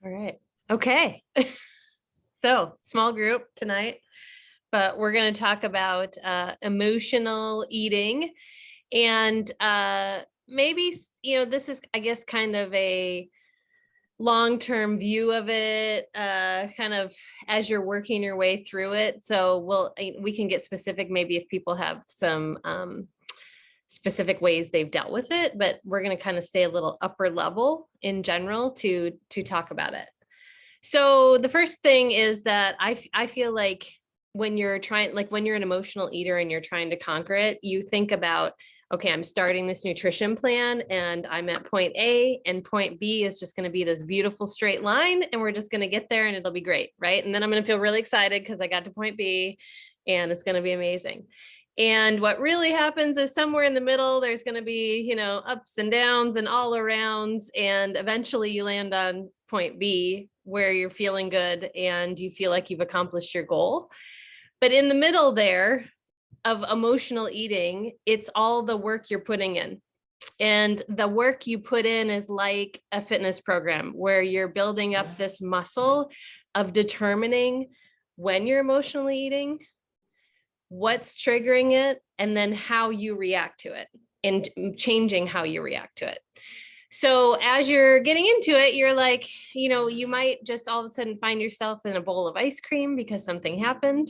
All right. Okay. So small group tonight, but we're going to talk about emotional eating and maybe, this is, I guess, kind of a long-term view of it, kind of as you're working your way through it. So we can get specific, maybe if people have some specific ways they've dealt with it, but we're going to kind of stay a little upper level in general to talk about it. So the first thing is that I feel like when you're trying, like when you're an emotional eater and you're trying to conquer it, you think about, okay, I'm starting this nutrition plan and I'm at point A, and point B is just going to be this beautiful straight line, and we're just going to get there and it'll be great, right? And then I'm going to feel really excited because I got to point B and it's going to be amazing. And what really happens is somewhere in the middle, there's going to be, ups and downs and all arounds. And eventually you land on point B where you're feeling good and you feel like you've accomplished your goal. But in the middle there of emotional eating, it's all the work you're putting in. And the work you put in is like a fitness program where you're building up this muscle of determining when you're emotionally eating, what's triggering it, and then how you react to it and changing how you react to it. So as you're getting into it, you're like, you might just all of a sudden find yourself in a bowl of ice cream because something happened.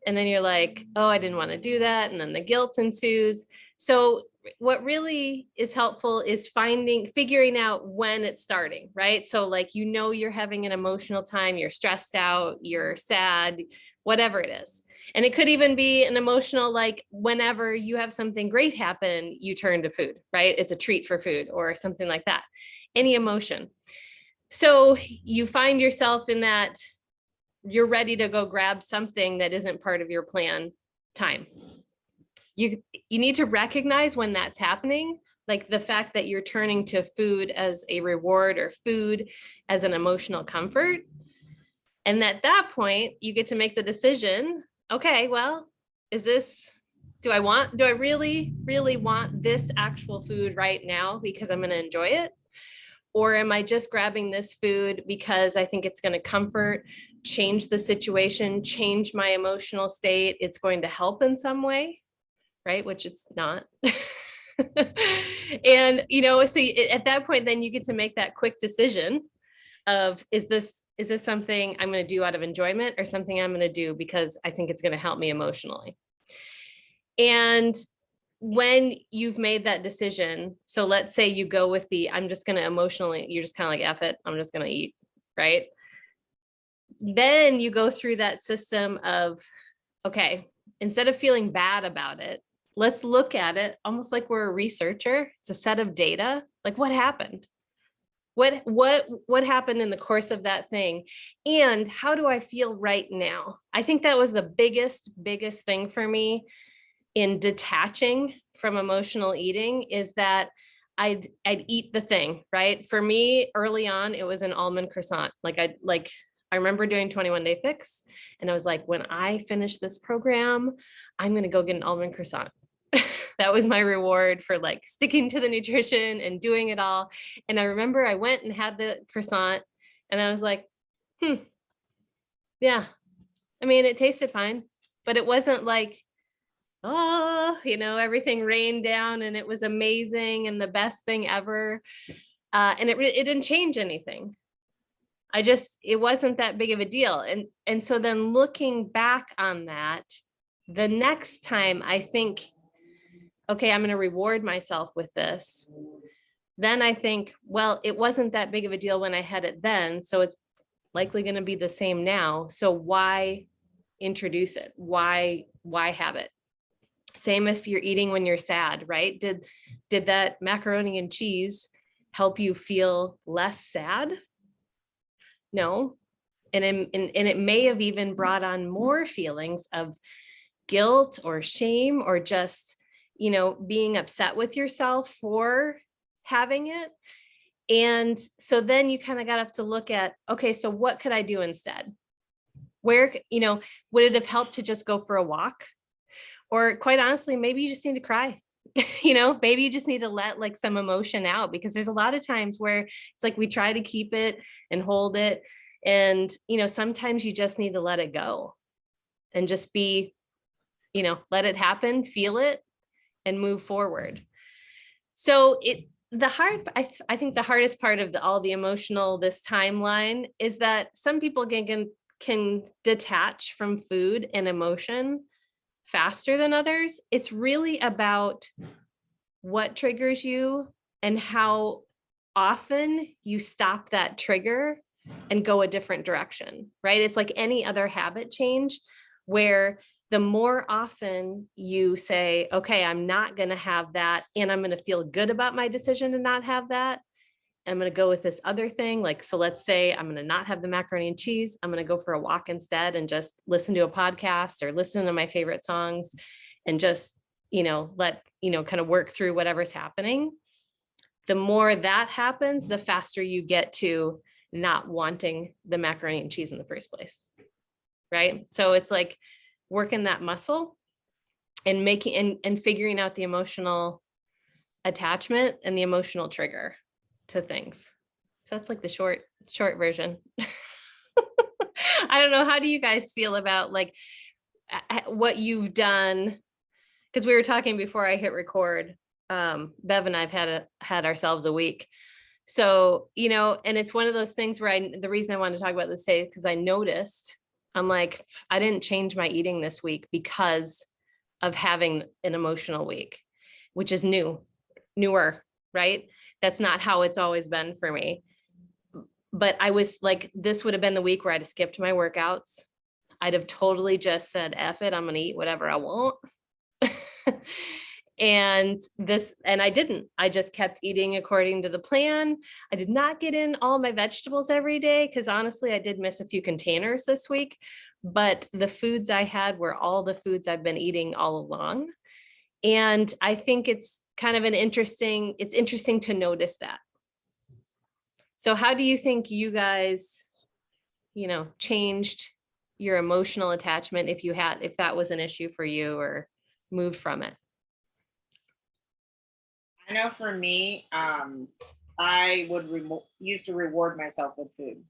And then you're like, oh, I didn't want to do that. And then the guilt ensues. So what really is helpful is figuring out when it's starting, right? So like, you're having an emotional time, you're stressed out, you're sad, whatever it is. And it could even be an emotional, like whenever you have something great happen, you turn to food, right? It's a treat for food or something like that, any emotion. So you find yourself in that you're ready to go grab something that isn't part of your plan time. You need to recognize when that's happening, like the fact that you're turning to food as a reward or food as an emotional comfort. And at that point, you get to make the decision, okay, well, do I really, really want this actual food right now because I'm going to enjoy it? Or am I just grabbing this food because I think it's going to comfort, change the situation, change my emotional state? It's going to help in some way, right? Which it's not. And, so at that point, then you get to make that quick decision of, is this something I'm going to do out of enjoyment or something I'm going to do because I think it's going to help me emotionally? And when you've made that decision, so let's say you go with I'm just going to emotionally, you're just kind of like, F it, I'm just going to eat, right? Then you go through that system of, okay, instead of feeling bad about it, let's look at it almost like we're a researcher. It's a set of data. Like, what happened? What happened in the course of that thing? And how do I feel right now? I think that was the biggest thing for me in detaching from emotional eating, is that I'd eat the thing, right? For me, early on, it was an almond croissant. I remember doing 21 Day Fix, and I was like, when I finish this program, I'm going to go get an almond croissant. That was my reward for like sticking to the nutrition and doing it all. And I remember I went and had the croissant and I was like, yeah, I mean, it tasted fine, but it wasn't like, oh, everything rained down and it was amazing and the best thing ever. And it didn't change anything. It wasn't that big of a deal. And so then looking back on that, the next time I think, okay, I'm going to reward myself with this, then I think, well, it wasn't that big of a deal when I had it then, so it's likely going to be the same now. So why introduce it? Why have it? Same if you're eating when you're sad, right? Did that macaroni and cheese help you feel less sad? No. And it may have even brought on more feelings of guilt or shame, or just, being upset with yourself for having it. And so then you kind of got to look at, okay, so what could I do instead? Where, would it have helped to just go for a walk? Or quite honestly, maybe you just need to cry. Maybe you just need to let like some emotion out, because there's a lot of times where it's like we try to keep it and hold it. And, sometimes you just need to let it go and just be, let it happen, feel it, and move forward. So I think the hardest part of all the emotional, this timeline, is that some people can detach from food and emotion faster than others. It's really about what triggers you and how often you stop that trigger and go a different direction, right? It's like any other habit change, where the more often you say, okay, I'm not going to have that, and I'm going to feel good about my decision to not have that, I'm going to go with this other thing. Like, so let's say I'm going to not have the macaroni and cheese. I'm going to go for a walk instead and just listen to a podcast or listen to my favorite songs and just, kind of work through whatever's happening. The more that happens, the faster you get to not wanting the macaroni and cheese in the first place. Right. So it's like working that muscle and and figuring out the emotional attachment and the emotional trigger to things. So that's like the short version. I don't know. How do you guys feel about like what you've done? Because we were talking before I hit record. Bev and I've had ourselves a week. So, and it's one of those things where the reason I wanted to talk about this today is because I noticed, I'm like, I didn't change my eating this week because of having an emotional week, which is newer, right? That's not how it's always been for me. But I was like, this would have been the week where I'd have skipped my workouts. I'd have totally just said, F it, I'm going to eat whatever I want. And I didn't. I just kept eating according to the plan. I did not get in all my vegetables every day, because honestly, I did miss a few containers this week. But the foods I had were all the foods I've been eating all along. And I think it's kind of it's interesting to notice that. So how do you think you guys, changed your emotional attachment, if that was an issue for you, or moved from it? I know for me, I would used to reward myself with food.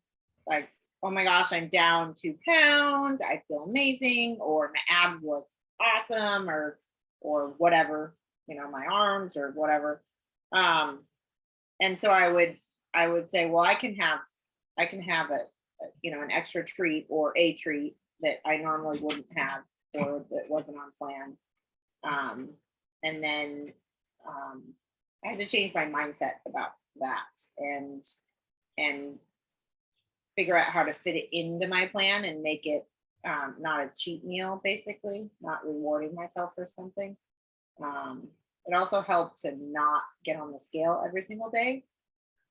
Like, oh my gosh, I'm down 2 pounds. I feel amazing, or my abs look awesome, or whatever, my arms or whatever. Um, and so I would say, well, I can have an extra treat or a treat that I normally wouldn't have, or that wasn't on plan. Um, and then um, I had to change my mindset about that, and figure out how to fit it into my plan and make it not a cheat meal, basically, not rewarding myself for something. Um, it also helped to not get on the scale every single day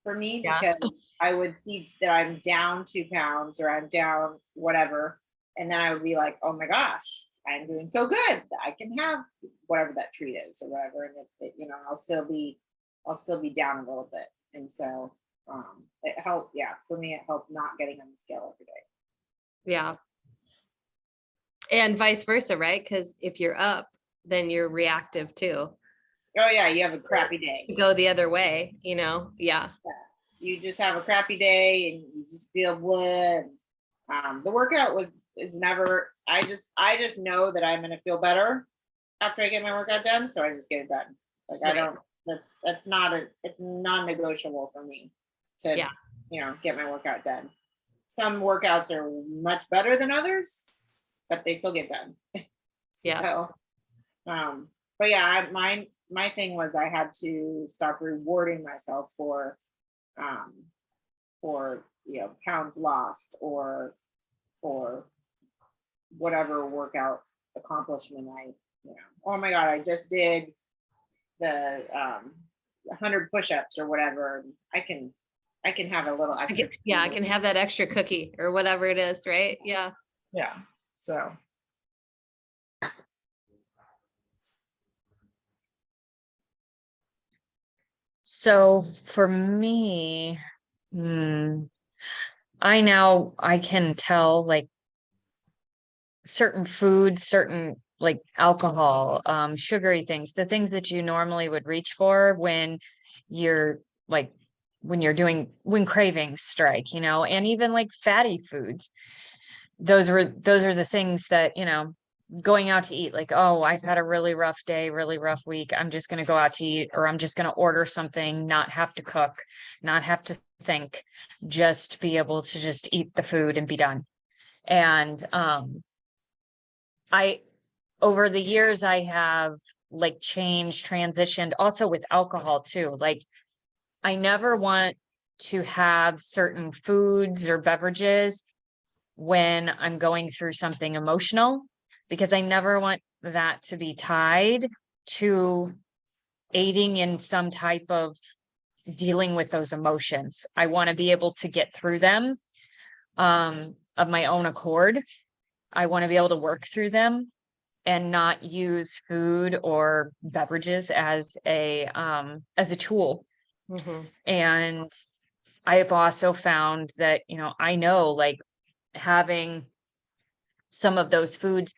for me, Yeah. because I would see that I'm down 2 pounds or I'm down whatever. And then I would be like, oh my gosh, I'm doing so good. I can have whatever that treat is or whatever. And I'll still be down a little bit. And so it helped. Yeah. For me, it helped not getting on the scale every day. Yeah. And vice versa, right? Because if you're up, then you're reactive too. Oh yeah. You have a crappy day. To go the other way, yeah. Yeah. You just have a crappy day and you just feel good. The workout is never. I just know that I'm gonna feel better after I get my workout done, so I just get it done. Like I Right. don't. That's not a. It's non-negotiable for me to Yeah. get my workout done. Some workouts are much better than others, but they still get done. Yeah. So, but yeah, my thing was I had to stop rewarding myself um, for pounds lost, or for whatever workout accomplishment oh my god, I just did the 100 push-ups or whatever. I can have a little extra. Yeah, I can have that extra cookie or whatever it is, right? Yeah. Yeah. So So for me, I can tell like certain foods, certain like alcohol, sugary things, the things that you normally would reach for when you're like, when cravings strike, and even like fatty foods. Those are the things that, going out to eat, like, oh, I've had a really rough day, really rough week. I'm just going to go out to eat, or I'm just going to order something, not have to cook, not have to think, just be able to just eat the food and be done. And I over the years I have like changed, transitioned also with alcohol too. Like I never want to have certain foods or beverages when I'm going through something emotional, because I never want that to be tied to aiding in some type of dealing with those emotions. I want to be able to get through them of my own accord. I want to be able to work through them and not use food or beverages as a tool. Mhm. And I have also found that, I know like having some of those foods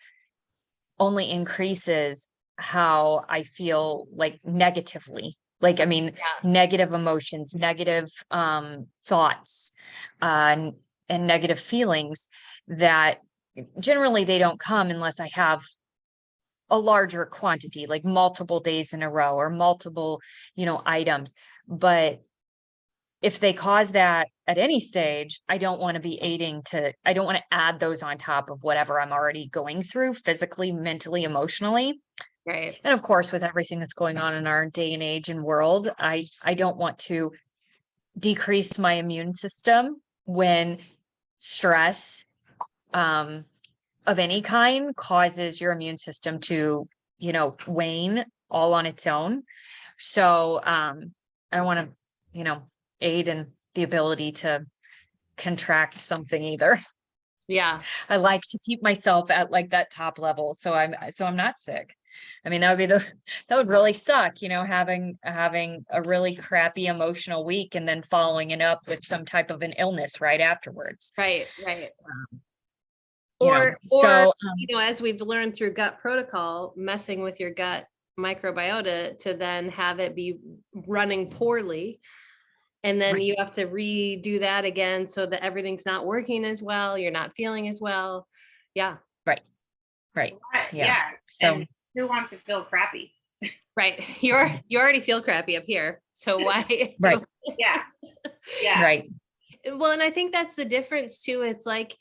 only increases how I feel like negatively. Like, I mean, Yeah. negative emotions, negative thoughts, and negative feelings that generally they don't come unless I have a larger quantity, like multiple days in a row or multiple, items. But if they cause that at any stage, I don't want to add those on top of whatever I'm already going through physically, mentally, emotionally. Right. And of course, with everything that's going on in our day and age and world, I don't want to decrease my immune system when stress of any kind causes your immune system to, wane all on its own. So I don't want to, aid in the ability to contract something either. Yeah. I like to keep myself at like that top level, so I'm not sick. I mean, that would really suck, having a really crappy emotional week and then following it up with some type of an illness right afterwards. Right. Right. Or As we've learned through gut protocol, messing with your gut microbiota to then have it be running poorly. And then Right. you have to redo that again so that everything's not working as well. You're not feeling as well. Yeah. Right. Yeah. So And who wants to feel crappy? Right. You already feel crappy up here. So why? Right. Yeah. Yeah. Right. Well, and I think that's the difference too. It's like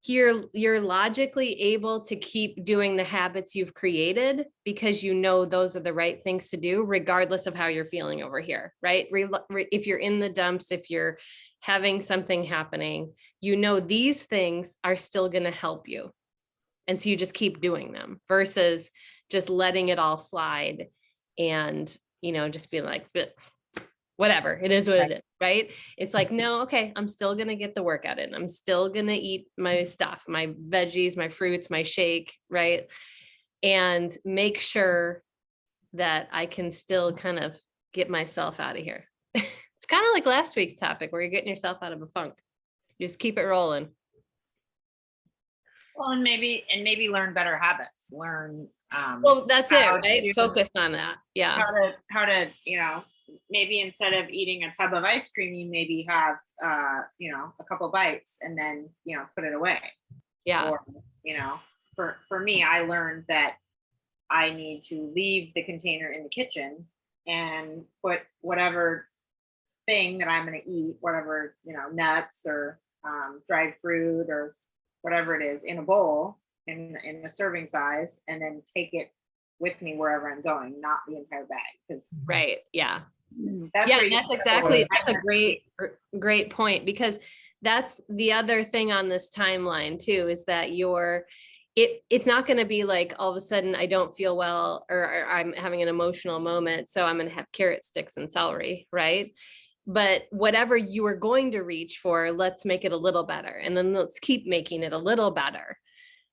you're logically able to keep doing the habits you've created because those are the right things to do regardless of how you're feeling over here, right? If you're in the dumps, if you're having something happening, these things are still going to help you, and so you just keep doing them versus just letting it all slide and just being like, whatever, it is what it is, right? It's like, no, okay, I'm still going to get the workout in. I'm still going to eat my stuff, my veggies, my fruits, my shake, right? And make sure that I can still kind of get myself out of here. It's kind of like last week's topic where you're getting yourself out of a funk. You just keep it rolling. Well, and maybe learn better habits. Learn. Well, that's it, how right? to- Focus on that. Yeah. How to maybe instead of eating a tub of ice cream, you maybe have a couple bites and then put it away. Yeah. Or for me, I learned that I need to leave the container in the kitchen and put whatever thing that I'm going to eat, whatever nuts or dried fruit or whatever it is, in a bowl in a serving size, and then take it with me wherever I'm going, not the entire bag. Because Right. Yeah. that's That's a great point, because that's the other thing on this timeline too, is that it's not going to be like all of a sudden I don't feel well or I'm having an emotional moment, so I'm going to have carrot sticks and celery, right? But whatever you are going to reach for, let's make it a little better, and then let's keep making it a little better,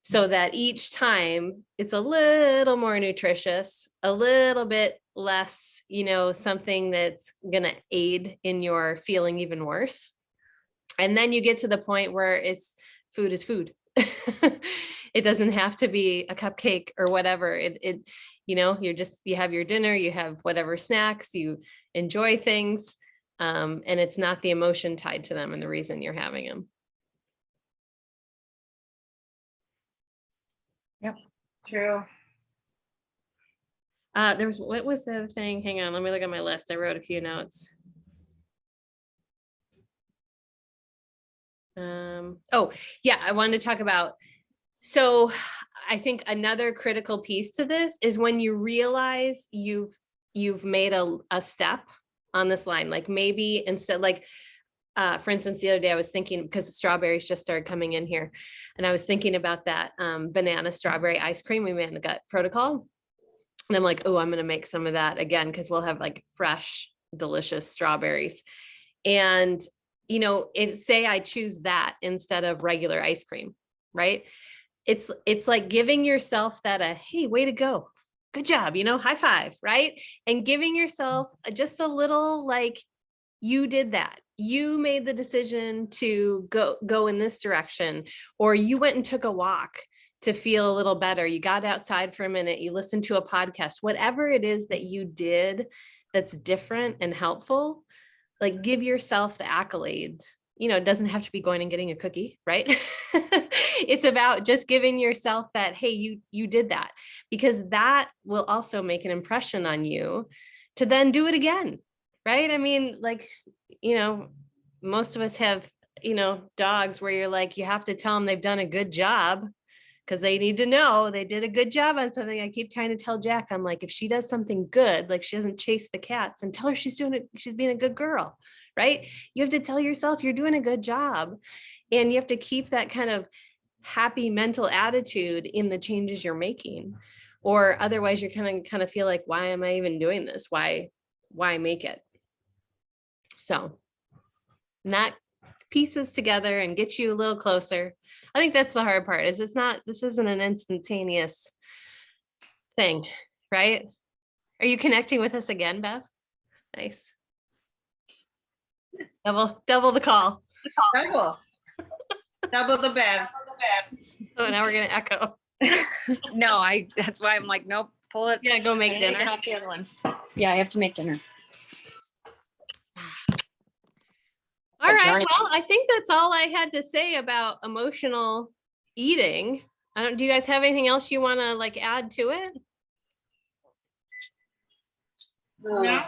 so that each time it's a little more nutritious, a little bit less, something that's going to aid in your feeling even worse. And then you get to the point where food is food. It doesn't have to be a cupcake or whatever. You have your dinner, you have whatever snacks, you enjoy things. And it's not the emotion tied to them and the reason you're having them. True. What was the thing? Hang on, let me look at my list. I wrote a few notes. Oh yeah, I wanted to talk about, so I think another critical piece to this is when you realize you've made a step on this line, like maybe instead, like, for instance, the other day I was thinking, because the strawberries just started coming in here, and I was thinking about that banana strawberry ice cream we made in the gut protocol. And I'm like, oh, I'm going to make some of that again, because we'll have like fresh, delicious strawberries. And, say I choose that instead of regular ice cream, right? It's like giving yourself that hey, way to go. Good job, high five, right? And giving yourself just a little, like, you did that. You made the decision to go in this direction, or you went and took a walk to feel a little better. You got outside for a minute, you listened to a podcast, whatever it is that you did that's different and helpful, like, give yourself the accolades. It doesn't have to be going and getting a cookie, right? It's about just giving yourself that, hey, you did that, because that will also make an impression on you to then do it again, right? I mean, like, most of us have, dogs where you're like, you have to tell them they've done a good job, because they need to know they did a good job on something. I keep trying to tell Jack, I'm like, if she does something good, like she doesn't chase the cats, and tell her she's being a good girl, right? You have to tell yourself you're doing a good job, and you have to keep that kind of happy mental attitude in the changes you're making, or otherwise you're kind of feel like, why am I even doing this? Why make it? So, and that pieces together and gets you a little closer. I think that's the hard part, is this isn't an instantaneous thing, right? Are you connecting with us again, Bev? Nice. Double the call. Double the Bev. Oh, now we're gonna echo. No, that's why I'm like, nope, pull it. Yeah, go make I need to dinner. get off the other one. Yeah, I have to make dinner. All right, journey. well, I think that's all I had to say about emotional eating. Do you guys have anything else you want to like add to it? No.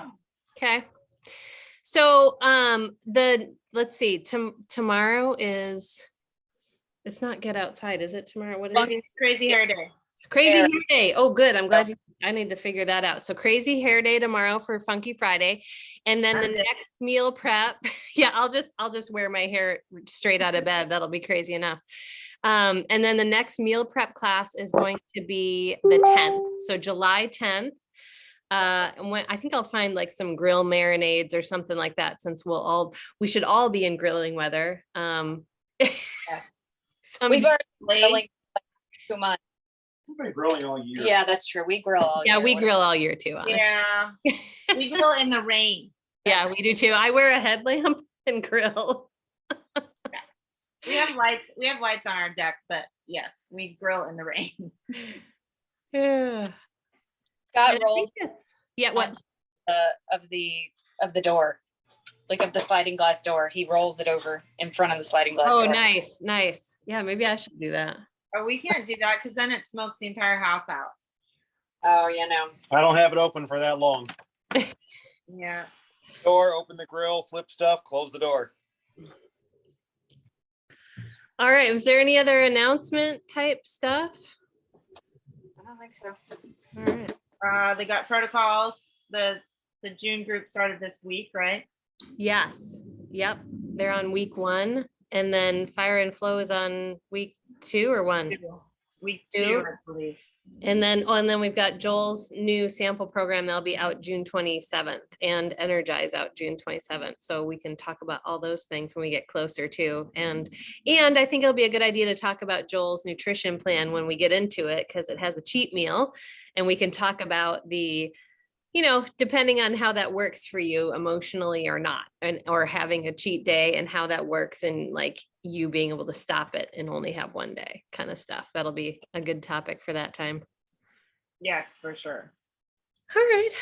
Okay. So, let's see, tomorrow is, it's not Get Outside, is it tomorrow? What is it? Crazy Hair Day. Crazy Hair Day. Oh, good. I'm glad I need to figure that out. So Crazy Hair Day tomorrow for Funky Friday. And then the next meal prep. Yeah, I'll just wear my hair straight out of bed. That'll be crazy enough. And then the next meal prep class is going to be the 10th. So July 10th. And when I think I'll find like some grill marinades or something like that, since we should all be in grilling weather. We've already grilling like 2 months. We've been grilling all year. Yeah, that's true. We grill all year. We grill all year too, honestly. Yeah. We grill in the rain. Yeah, we do too. I wear a headlamp and grill. We have lights on our deck, but yes, we grill in the rain. Yeah. Scott rolls Yeah, what? of the door, like of the sliding glass door. He rolls it over in front of the sliding glass door. Oh, nice. Yeah, maybe I should do that. Oh, we can't do that because then it smokes the entire house out. Oh, you know. I don't have it open for that long. Yeah. Door, open the grill, flip stuff, close the door. All right. Was there any other announcement type stuff? I don't think so. All right. They got protocols. The June group started this week, right? Yes. Yep. They're on week 1. And then Fire and Flow is on week 2 or 1. Week 2, 2, I believe. And then we've got Joel's new sample program that'll be out June 27th, and Energize out June 27th. So we can talk about all those things when we get closer too. And I think it'll be a good idea to talk about Joel's nutrition plan when we get into it, because it has a cheat meal, and we can talk about the, you know, depending on how that works for you emotionally or not, and or having a cheat day and how that works and like you being able to stop it and only have one day kind of stuff. That'll be a good topic for that time. Yes, for sure. All right.